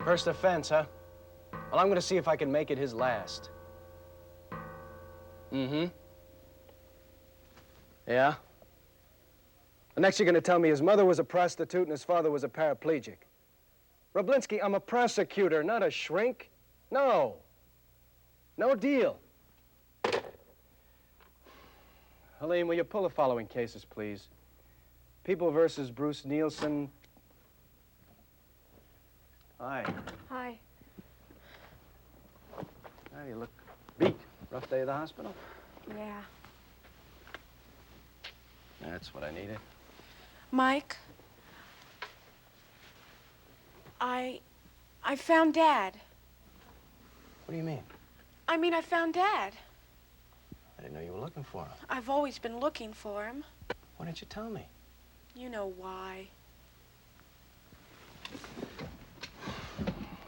First offense, huh? Well, I'm gonna see if I can make it his last. Mm-hmm. Yeah? The next you're gonna tell me his mother was a prostitute and his father was a paraplegic. Roblinsky, I'm a prosecutor, not a shrink. No. No deal. Eileen, will you pull the following cases, please? People versus Bruce Nielsen. Hi. Hi. Oh, you look beat. Rough day at the hospital? Yeah. That's what I needed. Mike, I found Dad. What do you mean? I found Dad. I didn't know you were looking for him. I've always been looking for him. Why didn't you tell me? You know why.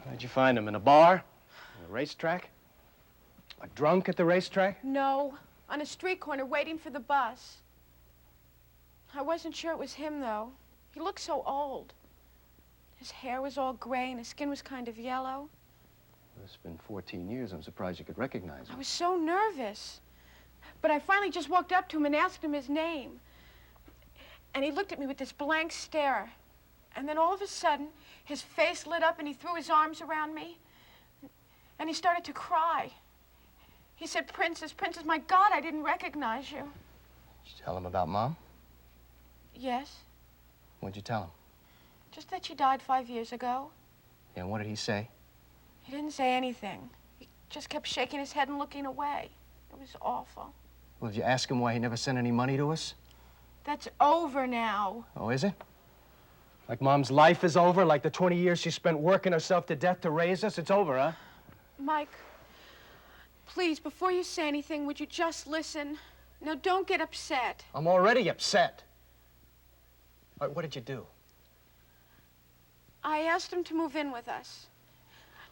Where'd you find him? In a bar? On a racetrack? A drunk at the racetrack? No, on a street corner waiting for the bus. I wasn't sure it was him, though. He looked so old. His hair was all gray and his skin was kind of yellow. It's been 14 years. I'm surprised you could recognize him. I was so nervous. But I finally just walked up to him and asked him his name. And he looked at me with this blank stare. And then all of a sudden, his face lit up and he threw his arms around me. And he started to cry. He said, "Princess, Princess, my God, I didn't recognize you." Did you tell him about Mom? Yes. What'd you tell him? Just that she died 5 years ago. Yeah, and what did he say? He didn't say anything. He just kept shaking his head and looking away. It was awful. Well, did you ask him why he never sent any money to us? That's over now. Oh, is it? Like Mom's life is over? Like the 20 years she spent working herself to death to raise us? It's over, huh? Mike, please, before you say anything, would you just listen? No, don't get upset. I'm already upset. All right, what did you do? I asked him to move in with us.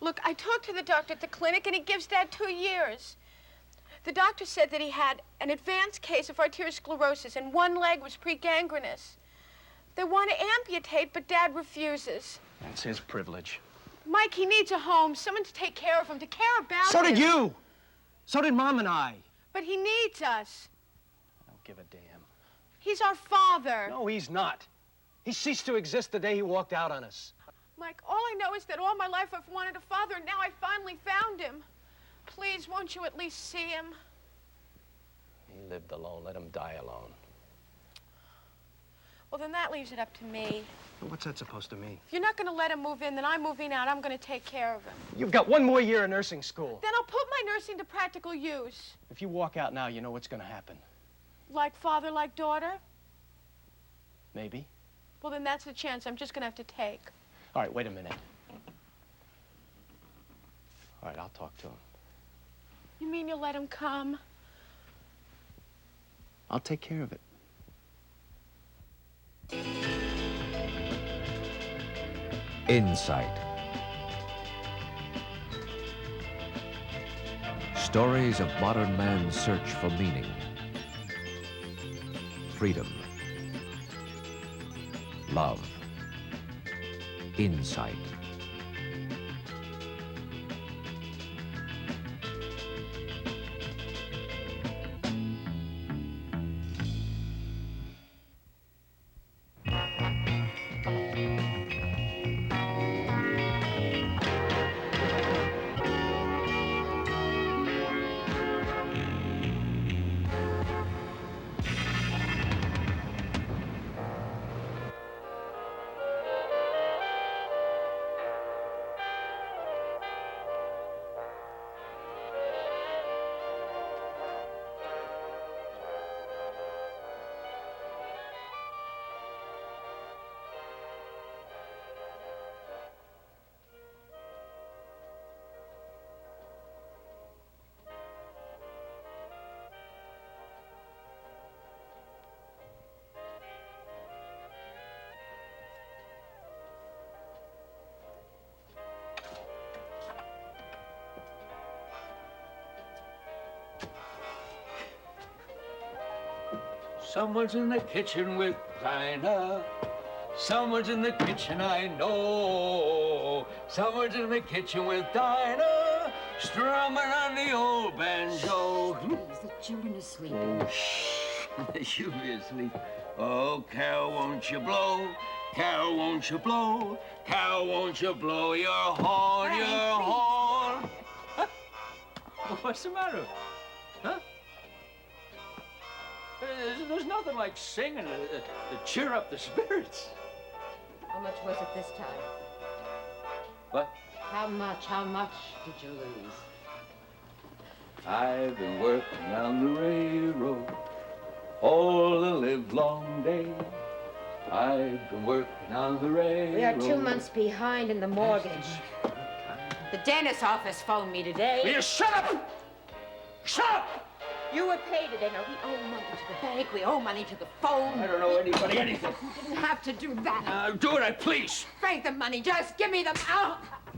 Look, I talked to the doctor at the clinic, and he gives Dad 2 years. The doctor said that he had an advanced case of arteriosclerosis, and one leg was pre-gangrenous. They want to amputate, but Dad refuses. That's his privilege. Mike, he needs a home, someone to take care of him, to care about him. So did you! So did Mom and I. But he needs us. I don't give a damn. He's our father. No, he's not. He ceased to exist the day he walked out on us. Mike, all I know is that all my life I've wanted a father, and now I finally found him. Please, won't you at least see him? He lived alone. Let him die alone. Well, then that leaves it up to me. What's that supposed to mean? If you're not going to let him move in, then I'm moving out. I'm going to take care of him. You've got 1 more year of nursing school. Then I'll put my nursing to practical use. If you walk out now, you know what's going to happen. Like father, like daughter? Maybe. Well, then that's the chance I'm just going to have to take. All right, wait a minute. All right, I'll talk to him. You mean you'll let him come? I'll take care of it. Insight. Stories of modern man's search for meaning, freedom, love, insight. Someone's in the kitchen with Dinah. Someone's in the kitchen, I know. Someone's in the kitchen with Dinah, strumming on the old banjo. Please, the children are sleeping. Oh, shh. You be asleep. Oh, Carol, won't you blow? Carol, won't you blow? Carol, won't you blow your horn, Hey, your please. horn? Huh? What's the matter? Huh? There's nothing like singing to cheer up the spirits. How much was it this time? What? How much did you lose? I've been working on the railroad all the livelong day. I've been working on the railroad. We are 2 months behind in the mortgage. The dentist's office phoned me today. Will you shut up? Shut up! You were paid today. Now, we owe money to the bank. We owe money to the phone. I don't owe anybody anything. You didn't have to do that. Do what I please. Frank, the money. Just give me them. Out.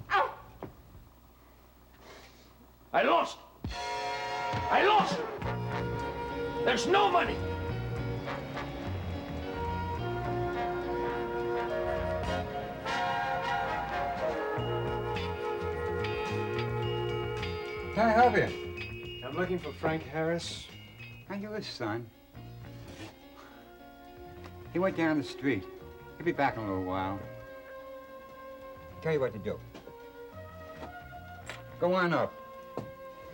Out. I lost. I lost. There's no money. Can I help you? I'm looking for Frank Harris. Aren't you his son? He went down the street. He'll be back in a little while. Tell you what to do. Go on up.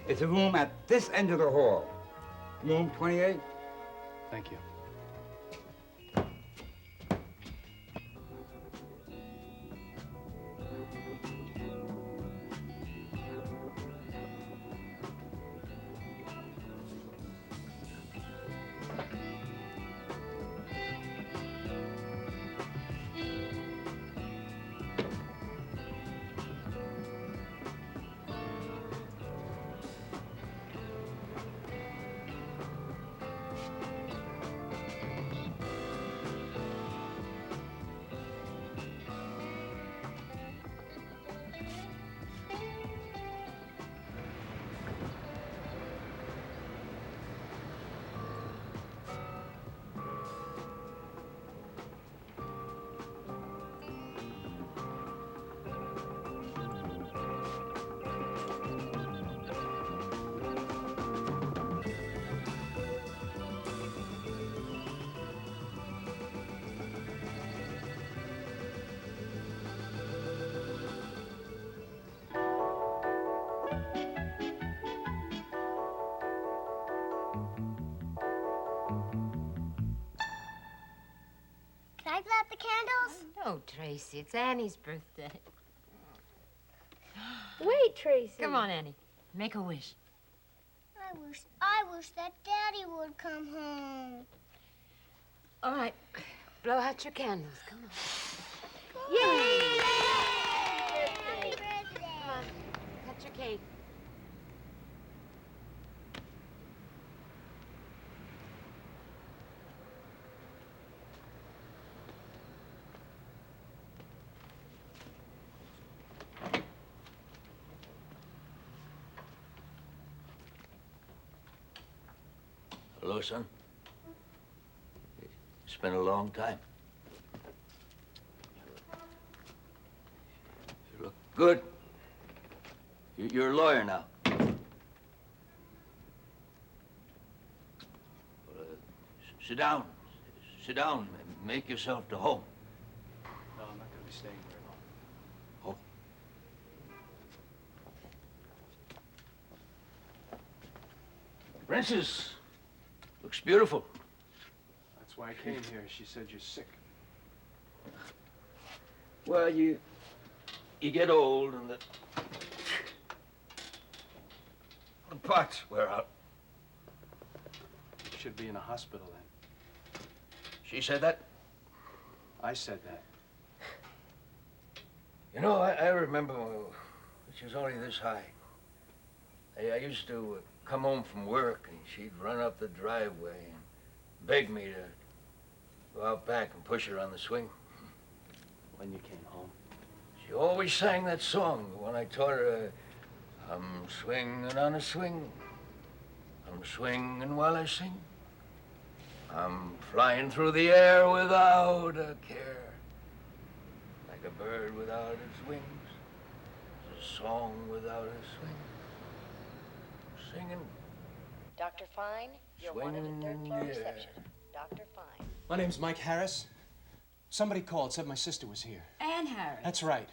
It's a room at this end of the hall. Room 28. Thank you. Can I blow out the candles? No, Tracy. It's Annie's birthday. Wait, Tracy. Come on, Annie. Make a wish. I wish that Daddy would come home. All right. Blow out your candles. Come on. Yay! Happy birthday! Come on. Cut your cake. Hello, son. It's been a long time. You look good. You're a lawyer now. Sit down. Sit down. Make yourself to home. No, I'm not going to be staying very long. Oh. Princess looks beautiful. That's why I came here. She said you're sick. Well, you get old and the parts wear out. You should be in a hospital then. She said that? I said that. You know, I remember when she was only this high. I used to come home from work and she'd run up the driveway and beg me to go out back and push her on the swing. When you came home. She always sang that song, the one I taught her. I'm swinging on a swing. I'm swinging while I sing. I'm flying through the air without a care. like a bird without its wings, a song without a swing, singing. Dr. Fine, you're wanted at third floor reception. Dr. Fine. My name's Mike Harris. Somebody called, said my sister was here. Ann Harris? That's right.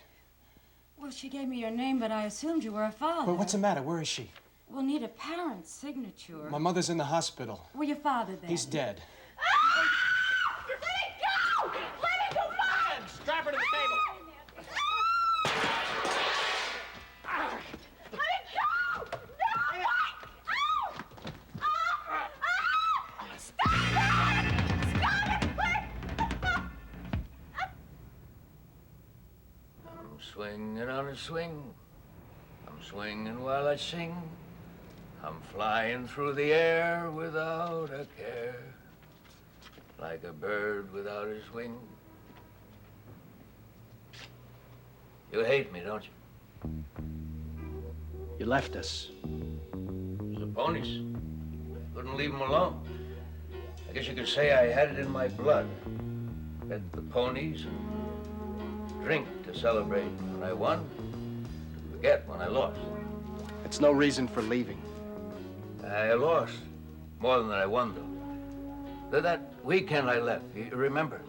Well, she gave me your name, but I assumed you were a father. Well, what's the matter? Where is she? We'll need a parent's signature. My mother's in the hospital. Well, your father then? He's dead. Let it go! Let it go, Mom! Strap her to the table. Let it go! No, Mike! Ow! Stop it! Stop it, quick! I'm swinging on a swing. I'm swinging while I sing. I'm flying through the air without a care, like a bird without his wing. You hate me, don't you? You left us. The ponies. Couldn't leave them alone. I guess you could say I had it in my blood. Pet the ponies and drink to celebrate when I won, to forget when I lost. It's no reason for leaving. I lost more than I won, though. That weekend I left, you remember?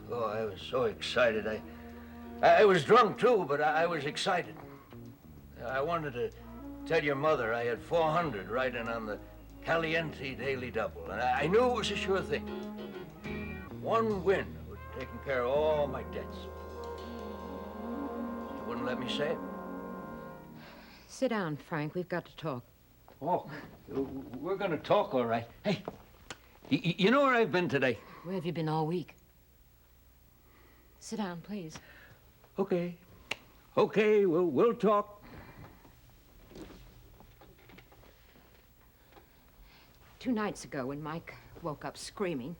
Oh, I was so excited. I was drunk, too, but I was excited. I wanted to tell your mother I had 400 riding on the Caliente Daily Double, and I knew it was a sure thing. One win would have taken care of all my debts. You wouldn't let me say it? Sit down, Frank. We've got to talk. Oh, we're gonna talk, all right. Hey, you know where I've been today? Where have you been all week? Sit down, please. Okay. Okay, we'll talk. 2 nights ago, when Mike woke up screaming,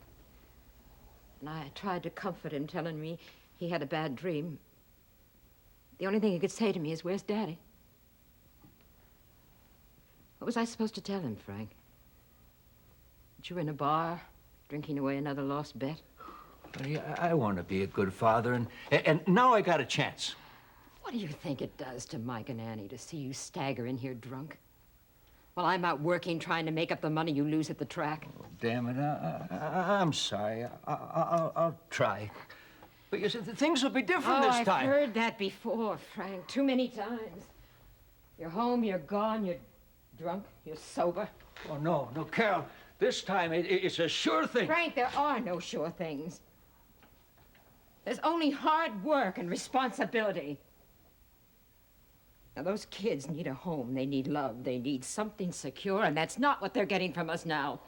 and I tried to comfort him, telling me he had a bad dream, the only thing he could say to me is, "Where's Daddy?" What was I supposed to tell him, Frank? That you were in a bar, drinking away another lost bet? Honey, I want to be a good father, and now I got a chance. What do you think it does to Mike and Annie to see you stagger in here drunk? While I'm out working, trying to make up the money you lose at the track. Oh, damn it, I'm sorry. I'll try. But you said things will be different this time. I've heard that before, Frank, too many times. You're home, you're gone, you're drunk, you're sober. Oh, no, Carol. This time it's a sure thing. Frank, there are no sure things. There's only hard work and responsibility. Now, those kids need a home. They need love. They need something secure, and that's not what they're getting from us now.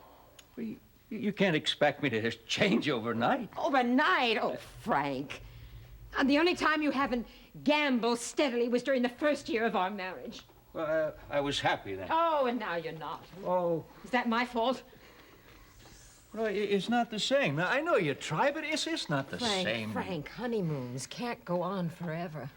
Well, you can't expect me to just change overnight. Overnight? Oh, Frank. And the only time you haven't gambled steadily was during the first year of our marriage. Well, I was happy then. Oh, and now you're not. Oh. Is that my fault? No, it's not the same. Now, I know you try, but it's not the same. Frank, honeymoons can't go on forever.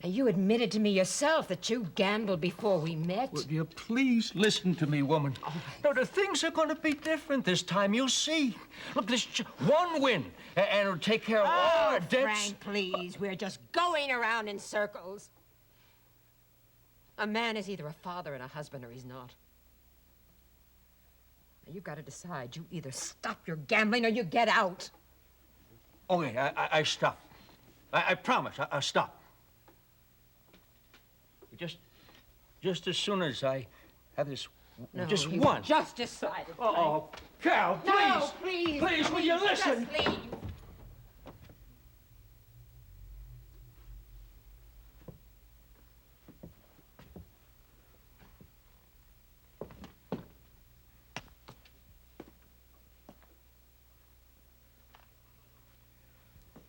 Now, you admitted to me yourself that you gambled before we met. Would you please listen to me, woman? Oh. No, the things are going to be different this time. You'll see. Look, this one win, and it'll take care of all our debts. Frank, please. We're just going around in circles. A man is either a father and a husband or he's not. Now, you've got to decide. You either stop your gambling or you get out. Okay, I stop. I promise, I'll stop. Just as soon as I have this, No, just you one. Just decided. Oh, Carol, please. No, please. Please, will you listen? Just leave.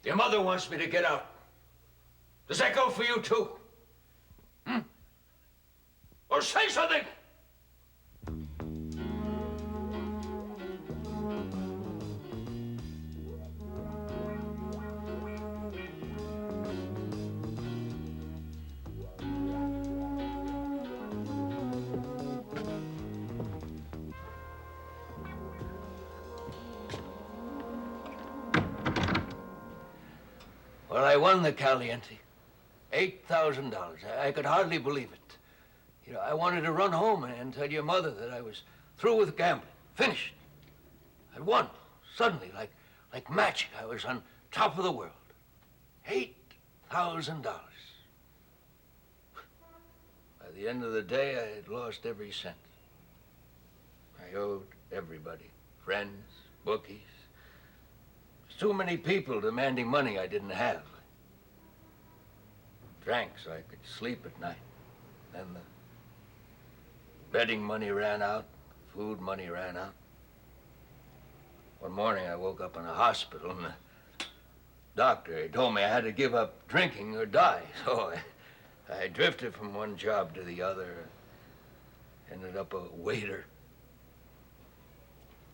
Your mother wants me to get out. Does that go for you, too? Or say something! Well, I won the Caliente. $8,000. I could hardly believe it. You know, I wanted to run home and tell your mother that I was through with gambling. Finished. I won. Suddenly, like magic, I was on top of the world. $8,000. By the end of the day, I had lost every cent. I owed everybody. Friends, bookies. Too many people demanding money I didn't have. Drank so I could sleep at night. Then the betting money ran out, food money ran out. One morning I woke up in a hospital and the doctor told me I had to give up drinking or die. So I drifted from one job to the other. Ended up a waiter.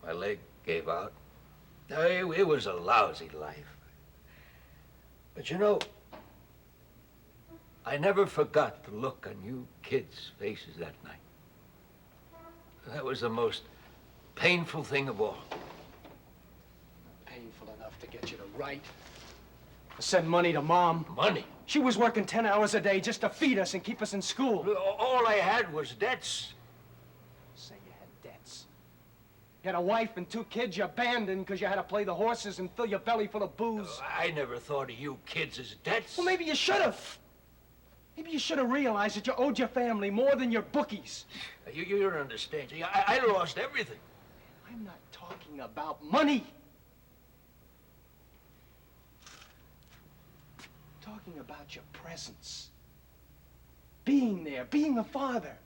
My leg gave out. It was a lousy life. But you know, I never forgot the look on you kids' faces that night. That was the most painful thing of all. Painful enough to get you to write. To send money to Mom. Money? She was working 10 hours a day just to feed us and keep us in school. All I had was debts. Say you had debts. You had a wife and 2 kids you abandoned because you had to play the horses and fill your belly full of booze. I never thought of you kids as debts. Well, maybe you should have. Maybe you should have realized that you owed your family more than your bookies. You don't understand. I lost everything. I'm not talking about money. I'm talking about your presence. Being there, being a father.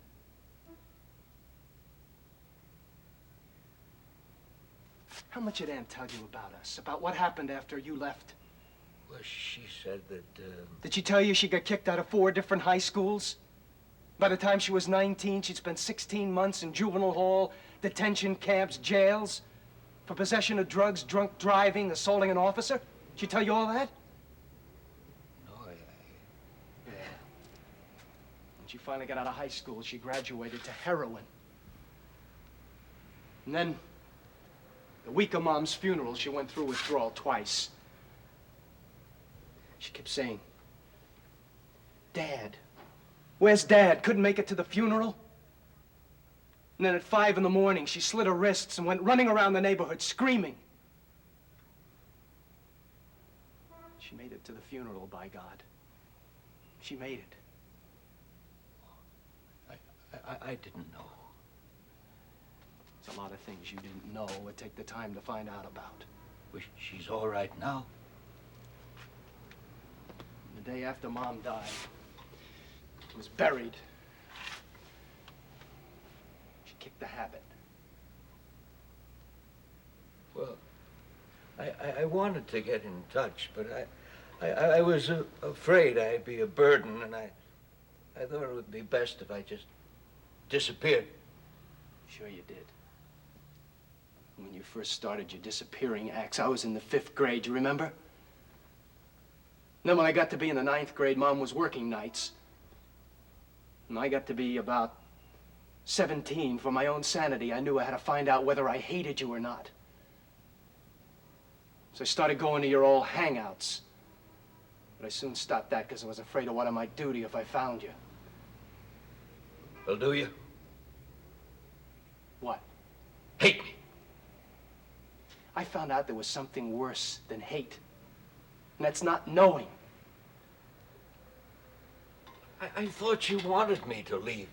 How much did Aunt tell you about us? About what happened after you left? Well, she said that, Did she tell you she got kicked out of 4 different high schools? By the time she was 19, she'd spent 16 months in juvenile hall, detention camps, jails, for possession of drugs, drunk driving, assaulting an officer? Did she tell you all that? No, Yeah. When she finally got out of high school, she graduated to heroin. And then, the week of Mom's funeral, she went through withdrawal twice. She kept saying, Dad. Where's Dad? Couldn't make it to the funeral? And then at 5 in the morning, she slit her wrists and went running around the neighborhood screaming. She made it to the funeral, by God. She made it. I didn't know. There's a lot of things you didn't know would take the time to find out about. Well, she's all right now. The day after Mom died, was buried. She kicked the habit. Well, I wanted to get in touch, but I was afraid I'd be a burden, and I thought it would be best if I just disappeared. Sure you did. When you first started your disappearing acts, I was in the 5th grade, you remember? And then when I got to be in the 9th grade, Mom was working nights. And I got to be about 17. For my own sanity, I knew I had to find out whether I hated you or not. So I started going to your old hangouts. But I soon stopped that because I was afraid of what I might do to you if I found you. Well, do you? What? Hate me. I found out there was something worse than hate. And that's not knowing. I thought you wanted me to leave.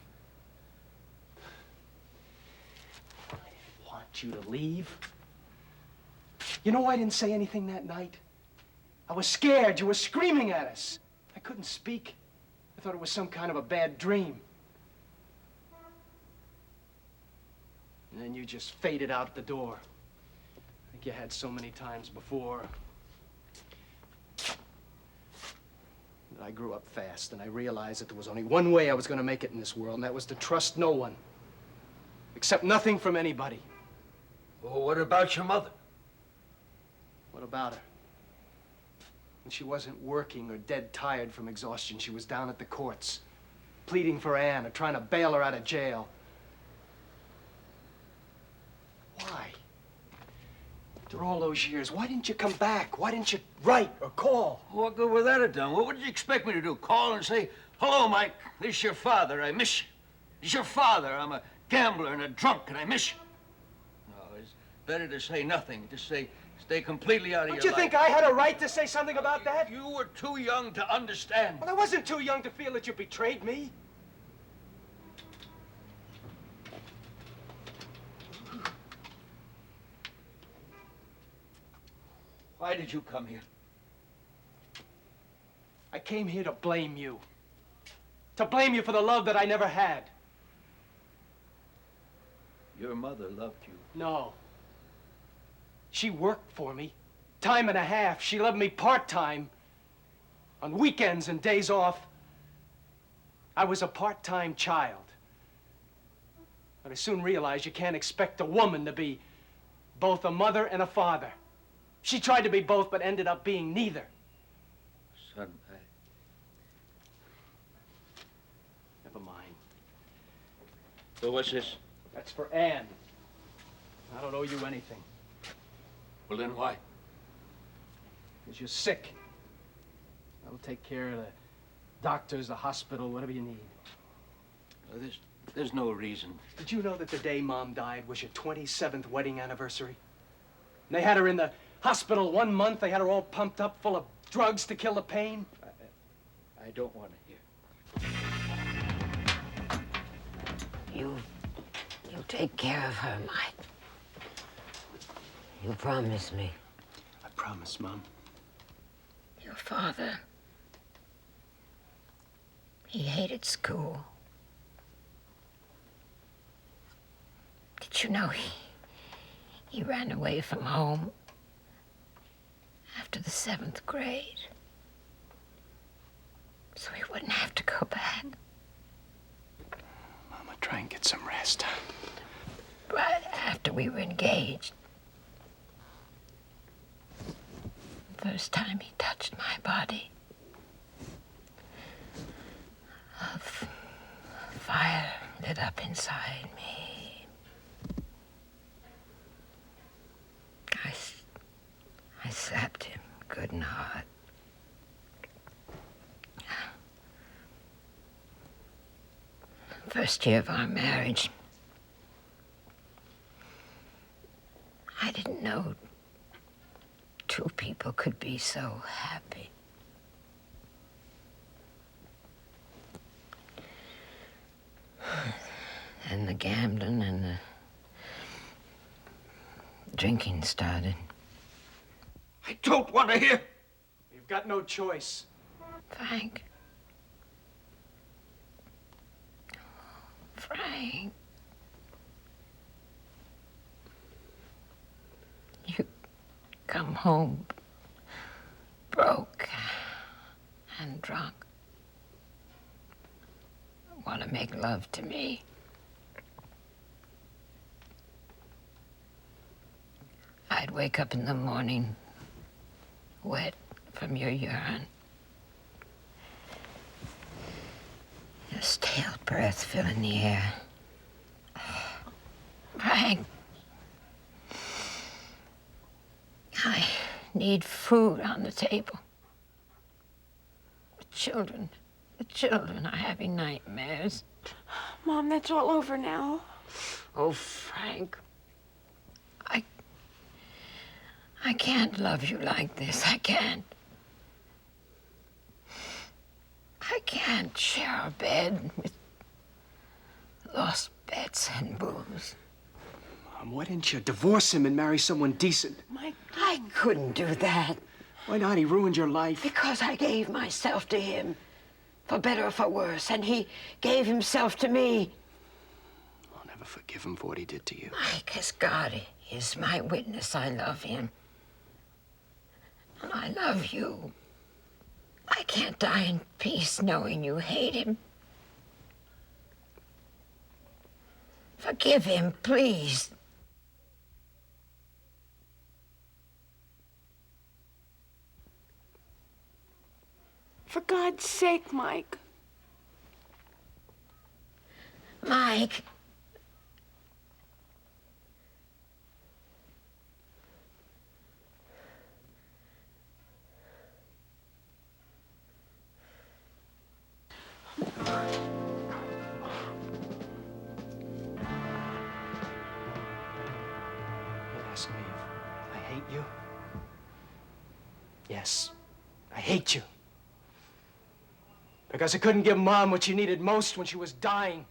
I didn't want you to leave. You know why I didn't say anything that night? I was scared. You were screaming at us. I couldn't speak. I thought it was some kind of a bad dream. And then you just faded out the door. Like you had so many times before. But I grew up fast, and I realized that there was only one way I was going to make it in this world, and that was to trust no one. Accept nothing from anybody. Well, what about your mother? What about her? When she wasn't working or dead tired from exhaustion, she was down at the courts, pleading for Anne or trying to bail her out of jail. Why? After After all those years, why didn't you come back? Why didn't you write or call? What good would that have done? What did you expect me to do? Call and say, hello, Mike, this is your father, I miss you. This is your father, I'm a gambler and a drunk and I miss you. No, it's better to say nothing, to say, stay completely out of your life. Don't you think I had a right to say something about that? You were too young to understand. Well, I wasn't too young to feel that you betrayed me. Why did you come here? I came here to blame you. To blame you for the love that I never had. Your mother loved you. No. She worked for me. Time and a half. She loved me part-time. On weekends and days off. I was a part-time child. But I soon realized you can't expect a woman to be both a mother and a father. She tried to be both, but ended up being neither. Son, Never mind. So what's this? That's for Ann. I don't owe you anything. Well, then why? Because you're sick. I'll take care of the doctors, the hospital, whatever you need. There's no reason. Did you know that the day Mom died was your 27th wedding anniversary? And they had her in the hospital 1 month. They had her all pumped up full of drugs to kill the pain. I don't want to hear. You take care of her, Mike. You promise me. I promise, Mom. Your father, he hated school. Did you know he ran away from home after the 7th grade? So he wouldn't have to go back. Mama, try and get some rest. Right after we were engaged. First time he touched my body. A fire lit up inside me. I slapped him good and hard. First year of our marriage, I didn't know two people could be so happy. And the gambling and the drinking started. I don't want to hear. You've got no choice. Frank. Frank. You come home broke and drunk. Want to make love to me. I'd wake up in the morning wet from your urine. Your stale breath filling the air. Frank, I need food on the table. The children are having nightmares. Mom, that's all over now. Oh, Frank, I can't love you like this. I can't. I can't share a bed with lost bets and booze. Mom, why didn't you divorce him and marry someone decent? Mike, I couldn't do that. Why not? He ruined your life. Because I gave myself to him, for better or for worse, and he gave himself to me. I'll never forgive him for what he did to you. Mike, as God is my witness, I love him. And I love you. I can't die in peace knowing you hate him. Forgive him, please. for God's sake, Mike. Mike. Yes, I hate you. Because I couldn't give Mom what she needed most when she was dying.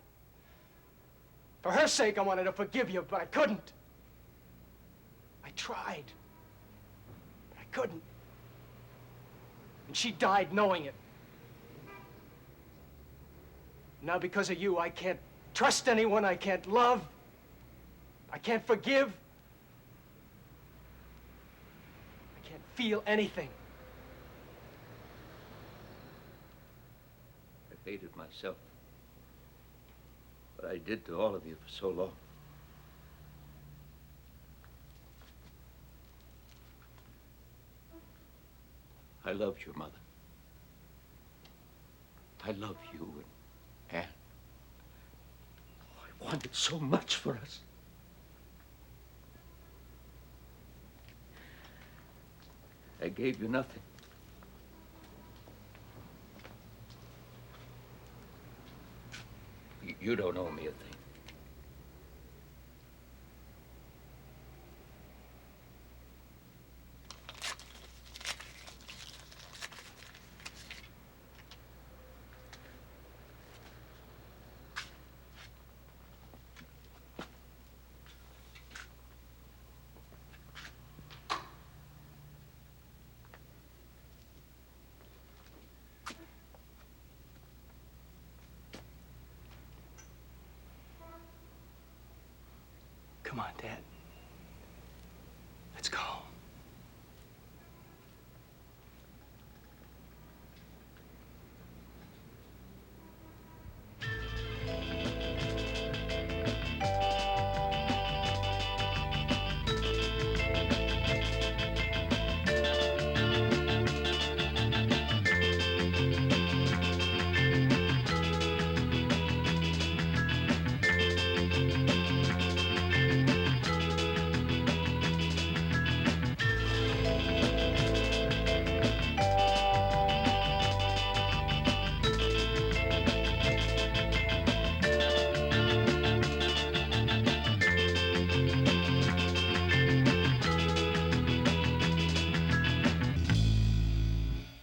For her sake, I wanted to forgive you, but I couldn't. I tried, but I couldn't. And she died knowing it. Now, because of you, I can't trust anyone, I can't love, I can't forgive. I can't feel anything. I hated myself. What I did to all of you for so long. I loved your mother. I love you and Anne. Oh, I wanted so much for us. I gave you nothing. You don't owe me a thing. Come on, Dad.